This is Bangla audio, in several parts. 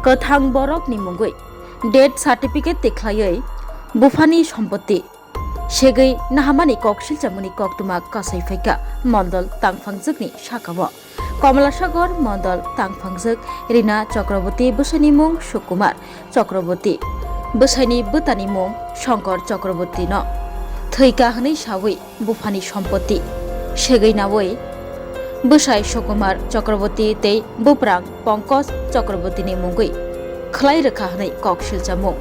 Kathang borok ni mungui death certificate tikhlaioi bufani সম্পত্তি সেগৈ নাহামানি ককশিল জামুনি কক্তমা কাসাই ফাইকা মন্ডল তাংফাংজকনি সাকাব কমলাসাগর মন্ডল তাংফাংজক রিনা চক্রবর্তী বসানি মুং সুকুমার চক্রবর্তী বসানি বুতানি মুং শঙ্কর চক্রবর্তী ন থৈকা হनै সাवै বুফানি সম্পত্তি সেগৈ নাवै বসাই সুকুমার চক্রবর্তী তৈ বুপ্রাং পঙ্কজ চক্রবর্তীনি মুঙ্গৈ খলাই রেখা হनै ককশিল জামুং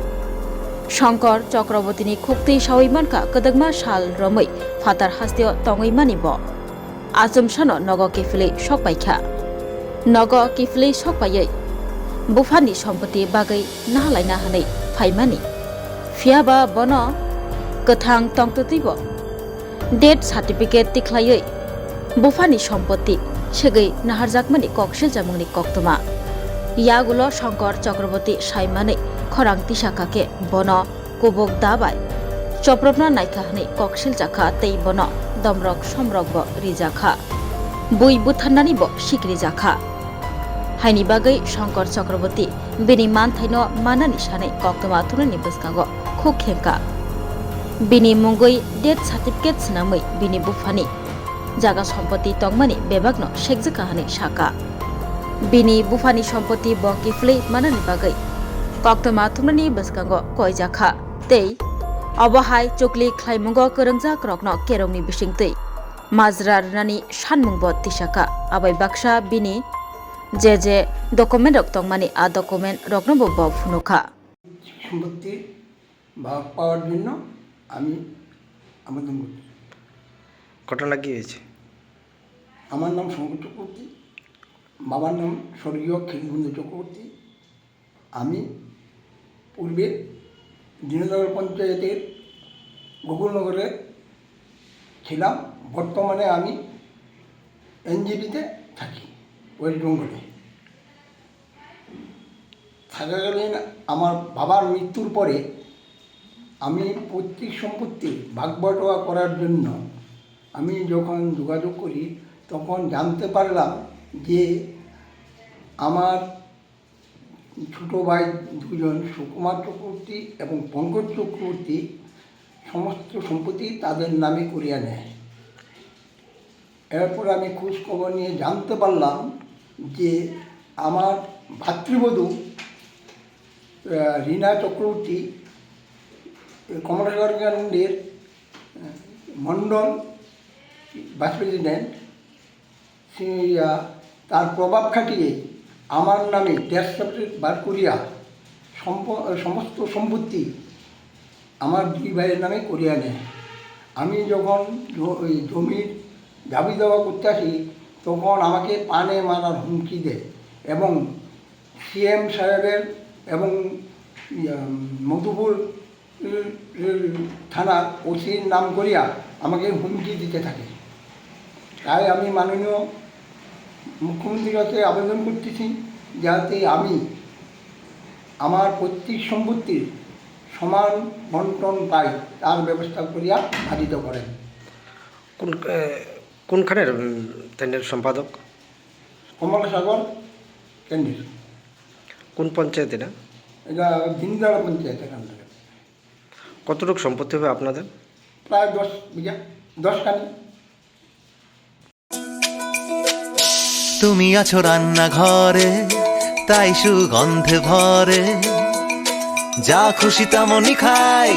শঙ্কর চক্রবর্তীনি খুক্তি সাवैमानका कदगमा साल रमै फातार हास्तिय तङैमानिब आजमसानो नग किफिलै सकबायखा नग किफिलै सकबायै बुफानि सम्पत्ति बागै नालायना हनै फाइमानि फियाबा बन गोथां तंततिब डेथ सार्टिफिकेट तिख्लायै बुफानि सम्पत्ति सेगै नाहारजाकमानि ककशिल जामुंनि कक्तमा यागुलो शंकर चक्रवर्ती साइमानै खरां तिसाकाके बन कुबक दाबाय चप्रपना नायखा हनै ककशिल जाखा तै बन दमरक समरकब रिजाखा बुइ बुथान्नानिब सिक्रि जाखा हाइनि बागै शंकर चक्रवर्ती बिनि मानथाइनो मानानि सानै कक्तमा थुनानि बसकांग खुखेंका बिनि मुंगै डेथ सार्टिफिकेट सनामै बिनि बुफानि जागा सम्पत्ति तंगमानि बेबागनो शेकजाका हनै साका बिनि बुफानि सम्पत्ति बकिफ्लै मानानि बागै कक्तमा थुमनानि बसकांग कयजाखा तै अबहाय चोकली ख्लाइमुंग करंजाक रकनो केरंनि बिसिंतै माजरा रनानि सानमुंग तिसाका आबाय बाक्सा बिनि जे डकुमेन्ट रक तंगमानि आ डकुमेन्ट रकनो बब फुनुखा সম্পত্তি ভাগ পাওয়ার জন্য আমি আবেদন করছি। ঘটনা কি হয়েছে? আমার নাম শঙ্কর চক্রবর্তী, বাবার নাম স্বর্গীয় ক্ষীরবন্ধু চক্রবর্তী। আমি পূর্বে দীননগর পঞ্চায়েতের গোকুলনগরে ছিলাম। বর্তমানে আমি এনজিপিতে থাকি, ওয়েস্ট বেঙ্গলে। থাকাকালীন আমার বাবার মৃত্যুর পরে আমি পৈতৃক সম্পত্তি ভাগবটোয়া করার জন্য আমি যখন যোগাযোগ করি তখন জানতে পারলাম যে আমার ছোটো ভাই দুজন সুকুমার চক্রবর্তী এবং পঙ্কজ চক্রবর্তী সমস্ত সম্পত্তি তাদের নামে করিয়া নেয়। এরপর আমি খোঁজ খবর নিয়ে জানতে পারলাম যে আমার ভাতৃবধূ রীনা চক্রবর্তী কমলাসাগর কেন্দ্রের মণ্ডল ভাইস প্রেসিডেন্ট, তার প্রভাব খাটিয়ে আমার নামে ডেথ সার্টিফিকেট বার করিয়া সমস্ত সম্পত্তি আমার দুই ভাইয়ের নামে করিয়া নেয়। আমি যখন জমির দাবি দাওয়া করতে আসি তখন আমাকে পানে মারার হুমকি দেয় এবং সিএম সাহেবের এবং মধুপুর থানার ওসির নাম করিয়া আমাকে হুমকি দিতে থাকে। তাই আমি মাননীয় মুখ্যমন্ত্রীর কাছে আবেদন করতেছি যাতে আমি আমার পৈতৃক সম্পত্তির সমান বন্টন পাই তার ব্যবস্থা করিয়া বাধিত করেন। কোনখানের কেন্দ্রের সম্পাদক? কমলাসাগর কেন্দ্রের। কোন পঞ্চায়েত এটা? এটা দিনদারা পঞ্চায়েত। এখান থেকে কতটুকু সম্পত্তি হবে আপনাদের? প্রায় 10 বিঘা, 10 খানি। তুমি আছো রান্নাঘরে, তাই সুগন্ধে ভরে, যা খুশি তেমনই খাই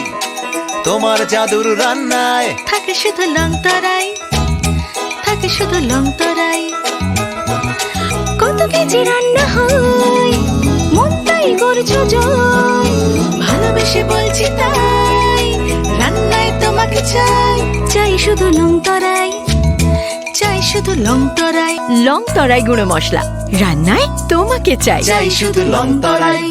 তোমার জাদুর রান্নায়। থাকে শুধু লং তরাই, থাকে শুধু লং তরাই, কত কেজি রান্না হয় মন তাই করছো জয়। ভালোবেসে বলছি তাই রান্নায় তোমাকে চাই, চাই শুধু লং তরাই, চাই শুধু লং তরাই। লং তরাই গুঁড়ো মশলা রান্নায় তোমাকে চাই, চাই শুধু লং তরাই।